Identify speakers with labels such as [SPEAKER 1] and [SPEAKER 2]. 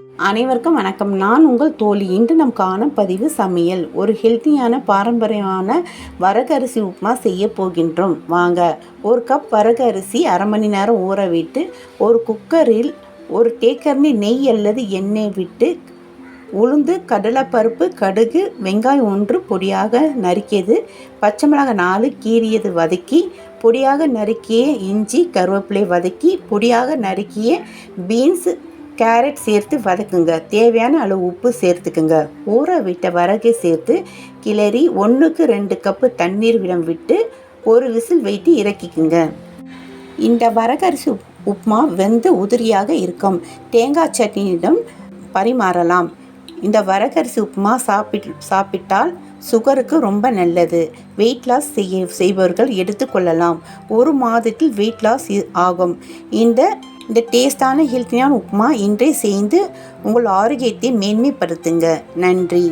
[SPEAKER 1] அனைவருக்கும் வணக்கம். நான் உங்கள் தோழி. இன்று நம் காணும் பதிவு சமையல். ஒரு ஹெல்த்தியான பாரம்பரியமான வரகரிசி உப்புமா செய்ய போகின்றோம். வாங்க. ஒரு கப் வரகரிசி அரை மணி நேரம் ஊற விட்டு ஒரு குக்கரில் ஒரு தேக்கரண்டி நெய் அல்லது எண்ணெய் விட்டு உளுந்து, கடலைப்பருப்பு, கடுகு, வெங்காயம் 1 பொடியாக நறுக்கியது, பச்சை மிளகாய் 4 கீறியது வதக்கி, பொடியாக நறுக்கிய இஞ்சி, கருவேப்பிலை வதக்கி, பொடியாக நறுக்கிய பீன்ஸ், கேரட் சேர்த்து வதக்குங்க. தேவையான அளவு உப்பு சேர்த்துக்குங்க. ஊற விட்ட வரகை சேர்த்து கிளறி 1க்கு 2 கப்பு தண்ணீர் விட்டு ஒரு விசில் வைத்து இறக்கிக்குங்க. இந்த வரகரிசி உப்புமா வெந்து உதிரியாக இருக்கும். தேங்காய் சட்னியிடம் பரிமாறலாம். இந்த வரகரிசி உப்புமா சாப்பிட்டால் சுகருக்கு ரொம்ப நல்லது. வெயிட் லாஸ் செய்பவர்கள் எடுத்துக்கொள்ளலாம். 1 மாதத்தில் வெயிட் லாஸ் ஆகும். இந்த டேஸ்டான ஹெல்த்தியான உப்புமா இன்றே செய்து உங்கள் ஆரோக்கியத்தை மேன்மைப்படுத்துங்க. நன்றி.